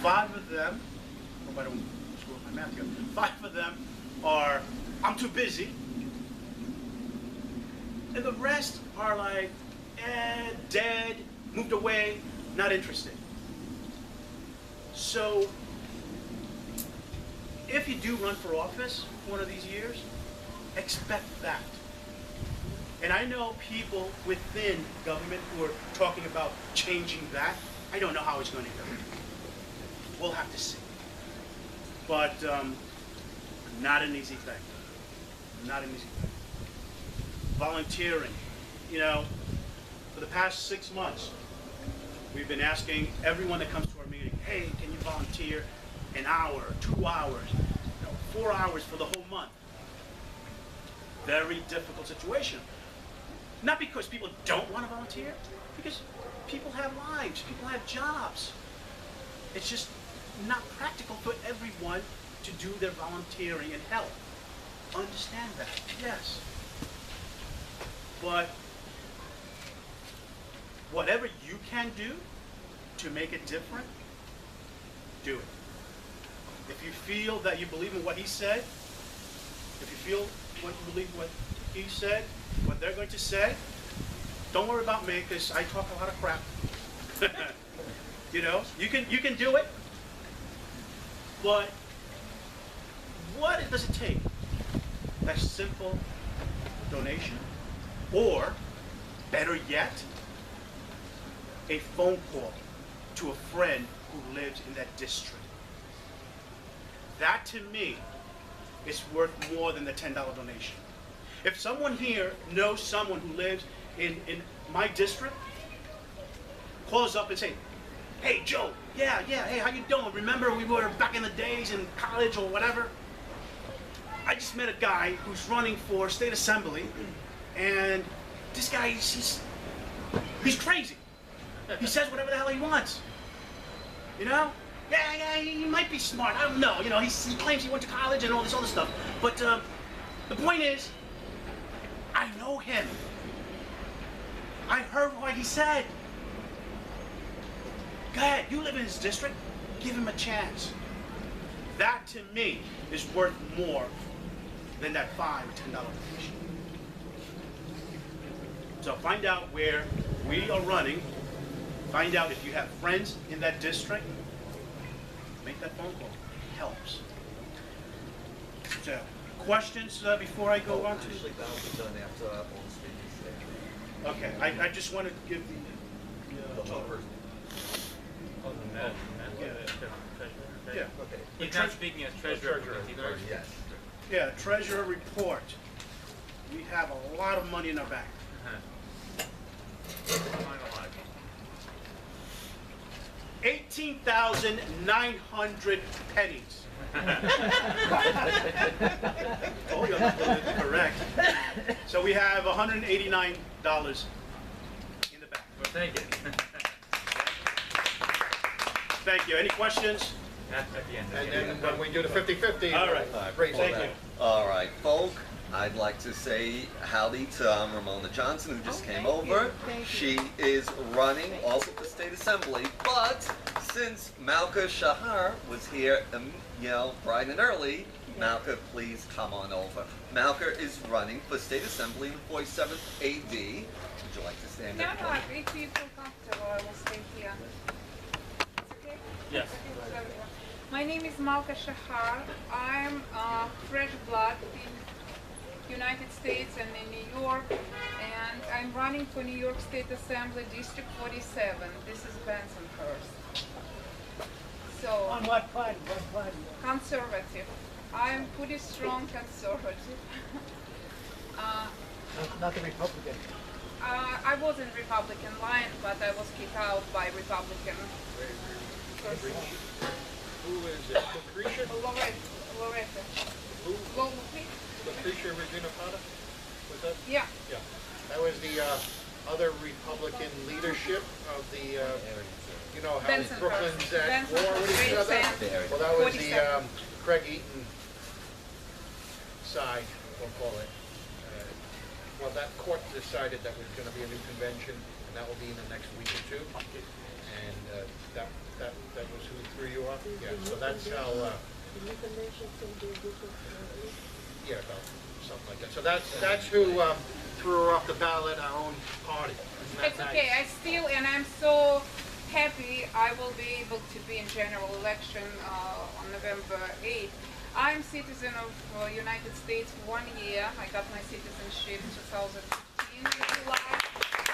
5 of them, hope I don't screw up my math here, 5 of them are, I'm too busy. And the rest are like, dead, moved away, not interested. So, if you do run for office one of these years, expect that. And I know people within government who are talking about changing that. I don't know how it's going to go. We'll have to see. But not an easy thing. Not an easy thing. Volunteering. You know, for the past 6 months, we've been asking everyone that comes to our meeting, hey, can you volunteer an hour, 2 hours, 4 hours for the whole month? Very difficult situation. Not because people don't want to volunteer, because people have lives, people have jobs. It's just not practical for everyone to do their volunteering and help. Understand that, yes. But whatever you can do to make it different, do it. If you feel that you believe in what he said, if you feel what you believe what he said, what they're going to say, don't worry about me, because I talk a lot of crap. You know, you can do it, but what does it take? A simple donation, or better yet, a phone call to a friend who lives in that district. That to me is worth more than the $10 donation. If someone here knows someone who lives in my district, call us up and say, hey Joe, yeah, hey, how you doing? Remember we were back in the days in college or whatever? I just met a guy who's running for state assembly, and this guy, he's crazy. He says whatever the hell he wants. You know? Yeah, he might be smart. I don't know. You know, he claims he went to college and all this other stuff. But the point is, I know him. I heard what he said. Go ahead, you live in his district, give him a chance. That to me is worth more than that $5 or $10 donation. So find out where we are running. Find out if you have friends in that district. Make that phone call. It helps. So, questions before I go on to? Actually, that'll be done after all the speakers. Okay, I just want to give the The whole person. Oh, the man. Yeah. Yeah. Okay. He's not speaking as treasurer. Yes. Yeah, treasurer report. We have a lot of money in our bank. Not a lot. 18,900 pennies. Oh, you're correct. So we have $189 in the bank. Well, thank you. Thank you. Any questions? At the end. And then when we do the 50-50, All right. raise Thank that. you. All right, folk. I'd like to say howdy to Ramona Johnson, who just came over. She is running also for state assembly, but since Malka Shahar was here, bright and early, Malka, please come on over. Malka is running for state assembly in the 47th AD. Would you like to stand No, up? if you feel comfortable, I will stay here. It's okay? Yes. It's okay with everyone. My name is Malka Shahar. I'm fresh blood in United States and in New York, and I'm running for New York State Assembly District 47. This is Bensonhurst. So, On what party? What party? conservative. I'm pretty strong conservative. Not the Republican. I was in Republican line, but I was kicked out by Republican person. Who is it? Lucretia? Loretta. Who? Loretta. Lucretia Regina Pata? Was that? Yeah. Yeah. That was the other Republican leadership of the, you know, how Bensonhurst. Brooklyn's at Bensonhurst. war. What do you Great that? Sam. Well, that was the 47. Craig Eaton side, we'll call it. Well, that court decided that was going to be a new convention, and that will be in the next week or two. And that was who threw you off? that's how, yeah, about something like that. So that's who threw her off the ballot, our own party. Isn't that It's okay, I still, and I'm so happy I will be able to be in general election on November 8th. I'm citizen of United States for 1 year. I got my citizenship in 2015 in July.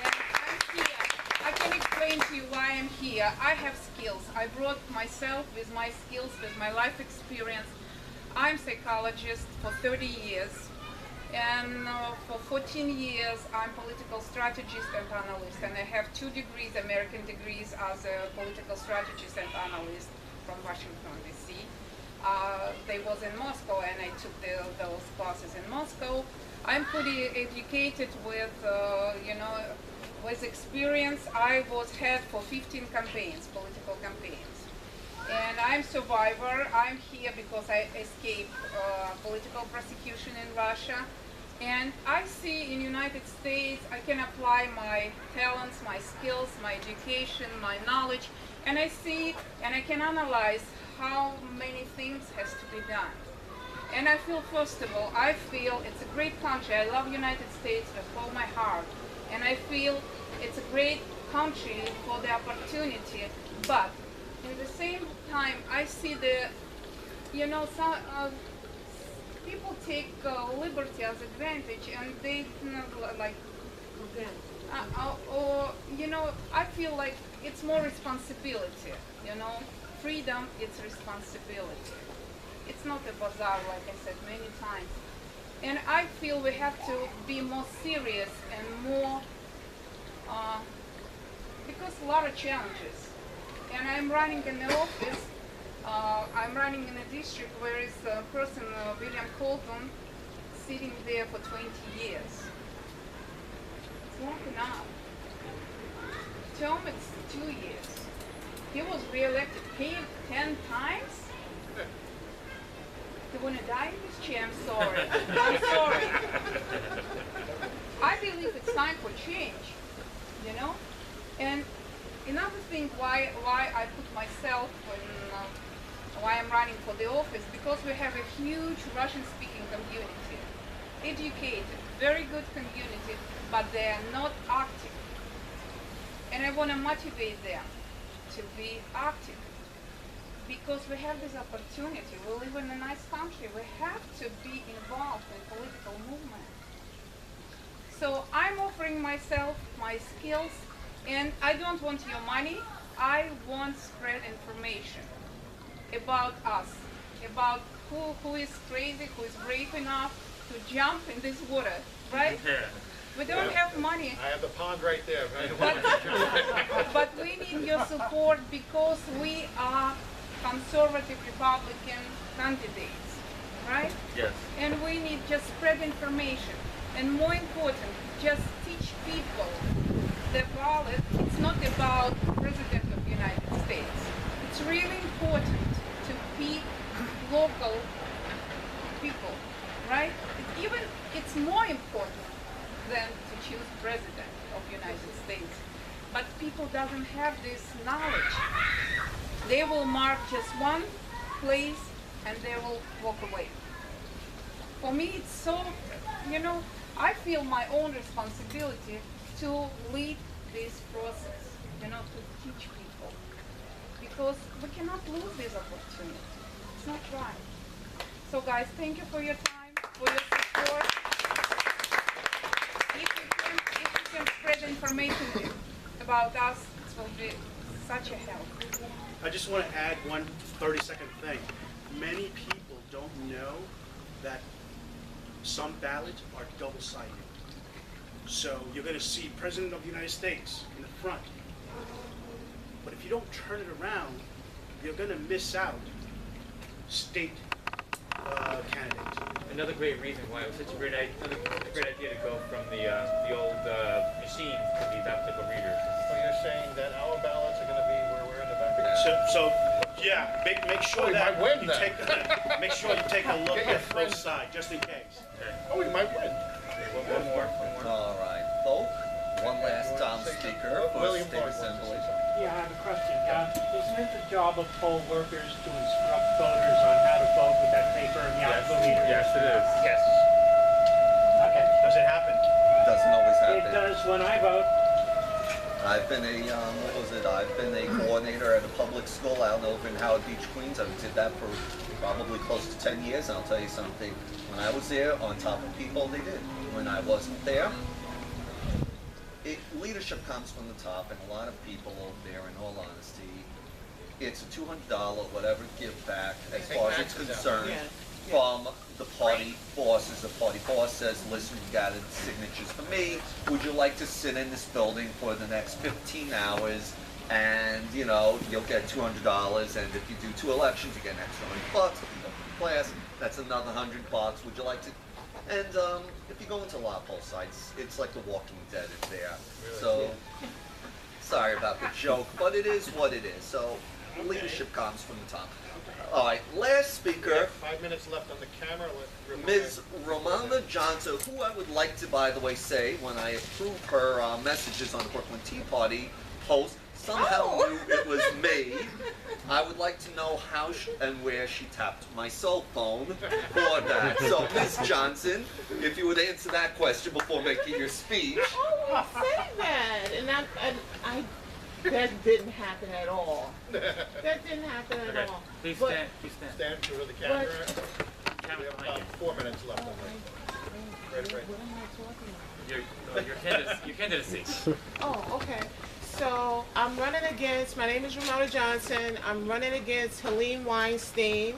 And I'm here. I can explain to you why I'm here. I have skills. I brought myself with my skills, with my life experience. I'm psychologist for 30 years. And for 14 years, I'm political strategist and analyst. And I have 2 degrees, American degrees, as a political strategist and analyst from Washington, D.C. They was in Moscow, and I took those classes in Moscow. I'm pretty educated with, with experience. I was head for 15 campaigns, political campaigns. And I'm survivor. I'm here because I escaped political prosecution in Russia. And I see in United States I can apply my talents, my skills, my education, my knowledge, and I see and I can analyze how many things has to be done. And I feel, first of all, I feel it's a great country. I love United States with all my heart. And I feel it's a great country for the opportunity. But in the same time, I see the, some people take liberty as advantage, and they like, I feel like it's more responsibility, freedom, it's responsibility. It's not a bazaar, like I said many times. And I feel we have to be more serious and more, because a lot of challenges. And I'm running in the office, I'm running in a district where is a person, William Colton, sitting there for 20 years. It's long enough. Term, it's 2 years. He was re-elected 10 times. You want to die in this chair? I'm sorry. I'm sorry. I believe it's time for change, And another thing why I put myself in, why I'm running for the office, because we have a huge Russian-speaking community, educated, very good community, but they are not active. And I want to motivate them to be active, because we have this opportunity. We live in a nice country. We have to be involved in political movement. So I'm offering myself, my skills, and I don't want your money. I want spread information about us, about who is crazy, who is brave enough to jump in this water, right? We don't have money. I have the pond right there. But we need your support, because we are conservative Republican candidates, right? Yes. And we need just spread information. And more important, just teach people the ballot. It's not about President of the United States. It's really important to be local people, right? It's more important than to choose President of the United States. But people doesn't have this knowledge. They will mark just one place and they will walk away. For me, it's so, I feel my own responsibility to lead this process, to teach people. Because we cannot lose this opportunity. It's not right. So guys, thank you for your time, for your support. If you can spread information about us, it will be such a help. I just want to add one 30-second thing. Many people don't know that some ballots are double-sided. So you're going to see President of the United States in the front. But if you don't turn it around, you're going to miss out state candidates. Another great reason why it was such a great idea to go from the old machine to the optical readers. So you're saying that our ballots are going to be where we're in the back? So yeah, make sure we that might win you then. make sure you take a look Get your at friend. both sides, just in case. Okay. Oh, we might win. One more. All right, Folk, one last speaker for William State Clark wants to say Assembly. something. Yeah, I have a question. Isn't it the job of poll workers to instruct voters on how to vote with that paper and the actual reader? Yes, it is. Yes. Okay. Does it happen? Doesn't always It happen. does when I vote. I've been a I've been a coordinator at a public school out over in Howard Beach, Queens. I did that for probably close to 10 years. And I'll tell you something. When I was there, on top of people, they did. When I wasn't there, leadership comes from the top, and a lot of people over there, in all honesty, it's a $200 whatever give back as Take far as it's taxes out. concerned from the party bosses. The party boss says, listen, you got signatures for me. Would you like to sit in this building for the next 15 hours? And, you know, you'll get $200. And if you do 2 elections, you get an extra $100. If you go to class, that's another $100. Would you like to? And if you go into a lot of poll sites, it's like The Walking Dead is there. So, sorry about the joke, but it is what it is. So, leadership comes from the top. All right, last speaker, 5 minutes left on the camera. Ms. Romana Johnson, who I would like to, by the way, say, when I approve her messages on the Brooklyn Tea Party post, somehow knew it was me. I would like to know how and where she tapped my cell phone for that. So, Ms. Johnson, if you would answer that question before making your speech. Oh, you say that, and that didn't happen at all. That didn't happen at Okay. all. Please But- stand. Please stand. Stand to the camera. Camera We have behind about you. 4 minutes left on the. Right. What am I talking about? Your candidacy. Oh, okay. So I'm running against, my name is Ramona Johnson. I'm running against Helene Weinstein,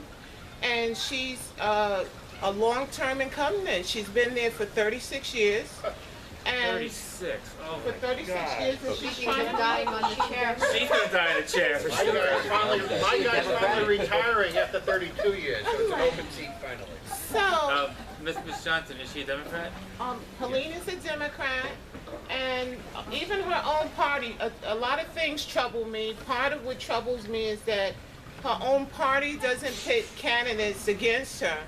and she's a long-term incumbent. She's been there for 36 years. And 36. Oh for my 36 God. years, and she's trying to dying on the chair. She's gonna die in a chair for My sure. guy's finally retiring after 32 years, so it's an open seat finally. So, Miss Johnson, is she a Democrat? Helene is a Democrat, and even her own party, a lot of things trouble me. Part of what troubles me is that her own party doesn't pit candidates against her,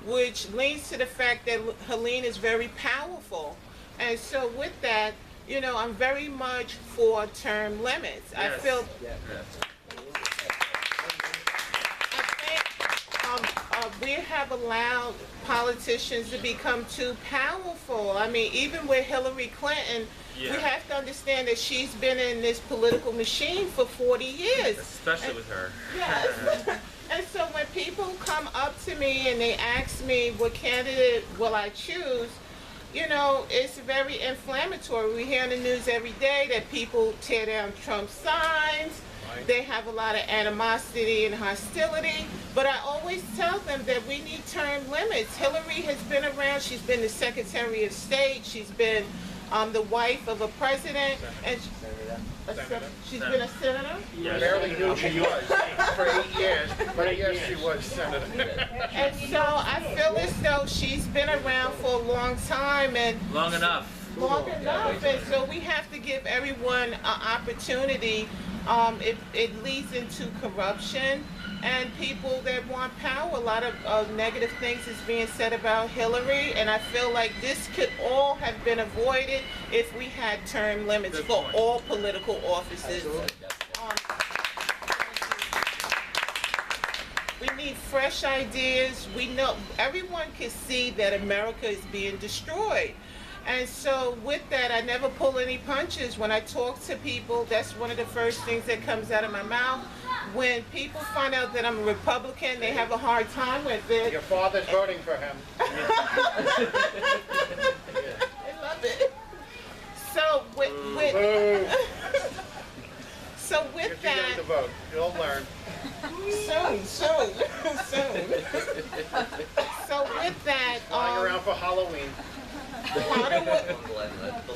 which leads to the fact that Helene is very powerful. And so with that, you know, I'm very much for term limits. I Yes. feel Yes. I think we have allowed politicians to become too powerful. I mean, even with Hillary Clinton, Yeah. we have to understand that she's been in this political machine for 40 years. Especially with her. Yes. And so when people come up to me and they ask me what candidate will I choose, you know, it's very inflammatory. We hear in the news every day that people tear down Trump signs. They have a lot of animosity and hostility, but I always tell them that we need term limits. Hillary has been around. She's been the Secretary of State. She's been the wife of a president, and she's been a senator. Yes. Barely knew she was for 8 years, but yes, she was senator. And so I feel as though she's been around for a long time and Long enough. long enough, and so we have to give everyone an opportunity. It leads into corruption and people that want power. A lot of negative things is being said about Hillary, and I feel like this could all have been avoided if we had term limits Good for point. all political offices. We need fresh ideas. We know everyone can see that America is being destroyed. And so with that, I never pull any punches. When I talk to people, that's one of the first things that comes out of my mouth. When people find out that I'm a Republican, they have a hard time with it. Your father's voting for him. I love it. So so You're with too young that, to vote. You'll learn. soon. So with that, Flying around for Halloween.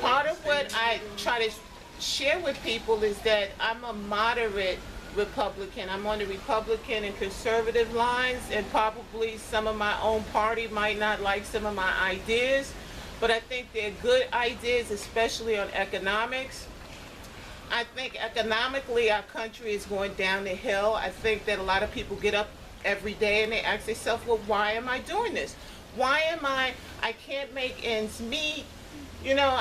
part of what I try to share with people is that I'm a moderate Republican. I'm on the Republican and conservative lines, and probably some of my own party might not like some of my ideas, but I think they're good ideas, especially on economics. I think economically our country is going down the hill. I think that a lot of people get up every day and they ask themselves, well, why am I doing this? Why am I can't make ends meet. You know,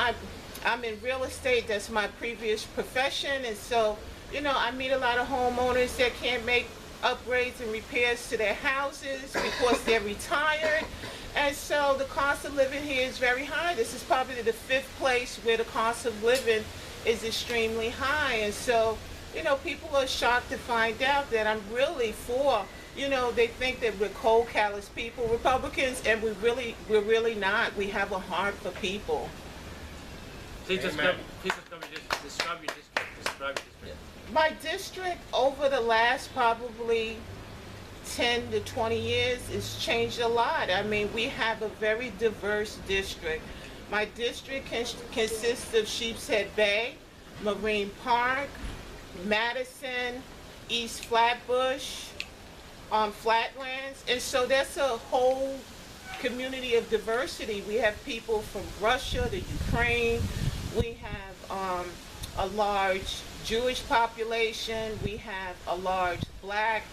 I'm in real estate, that's my previous profession, and so I meet a lot of homeowners that can't make upgrades and repairs to their houses because they're retired. And so the cost of living here is very high. This is probably the 5th place where the cost of living is extremely high. And so, people are shocked to find out that I'm really for, they think that we're cold, callous people, Republicans, and we're really not. We have a heart for people. Please describe your district. My district over the last probably 10 to 20 years has changed a lot. I mean, we have a very diverse district. My district consists of Sheepshead Bay, Marine Park, Madison, East Flatbush, Flatlands, and so that's a whole community of diversity. We have people from Russia, the Ukraine, we have a large Jewish population, we have a large Black,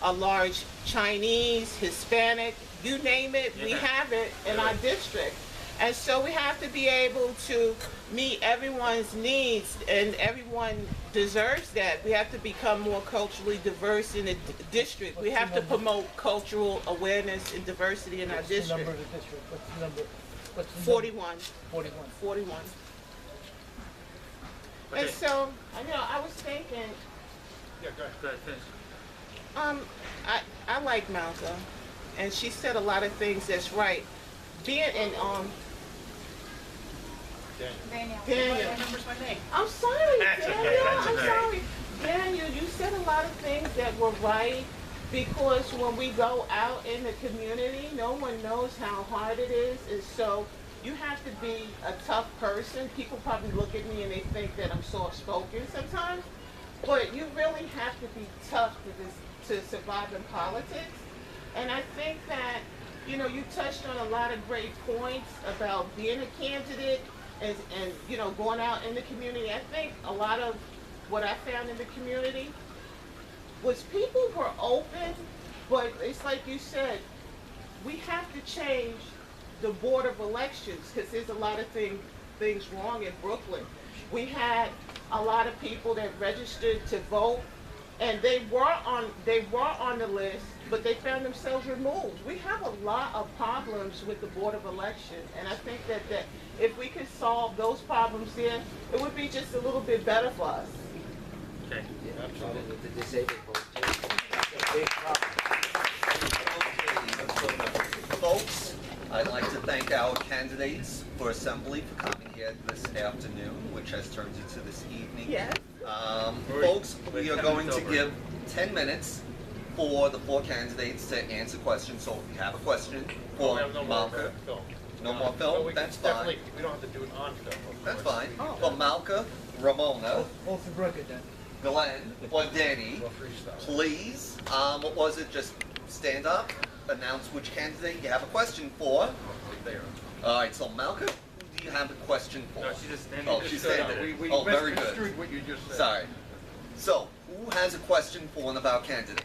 a large Chinese, Hispanic, you name it, we have it in our district. And so we have to be able to meet everyone's needs, and everyone deserves that. We have to become more culturally diverse in the district. We have to promote cultural awareness and diversity in our district. What's the number of the district? What's the number? 41. 41. 41. Okay. And so, I was thinking, Yeah, go ahead. Go ahead, finish. I like Malcolm, and she said a lot of things that's right. Being in Daniel. Remembers my name. I'm sorry, That's okay, Daniel. that's I'm okay. sorry. Daniel, you said a lot of things that were right, because when we go out in the community, no one knows how hard it is, and so you have to be a tough person. People probably look at me and they think that I'm soft-spoken sometimes, but you really have to be tough to survive in politics. And I think that, you touched on a lot of great points about being a candidate and going out in the community. I think a lot of what I found in the community was people were open, but it's like you said, we have to change the board of elections, because there's a lot of things wrong in Brooklyn. We had a lot of people that registered to vote, and they were on the list, but they found themselves removed. We have a lot of problems with the Board of Election, and I think that if we could solve those problems there, it would be just a little bit better for us. Okay. Absolutely. With the disabled vote, too. That's a big problem. Folks, I'd like to thank our candidates for Assembly for coming here this afternoon, which has turned into this evening. Yes. Folks, We're we are 10 going minutes to over. give 10 minutes for the 4 candidates to answer questions. So if you have a question We for have no more Malka, film. no more So film, we that's can fine. We don't have to do it on film, of That's course. fine. Oh. For Malka, Ramona, All for Brooke then. Glenn, or Danny, We'll freestyle. please, what was it? Just stand up, announce which candidate you have a question for. There. All right, so Malka, who do you have a question for? No, she just standing. Oh, just she's stood standing up. there. Oh, very good. misconstrued what you just said. Sorry. So, who has a question for one of our candidates?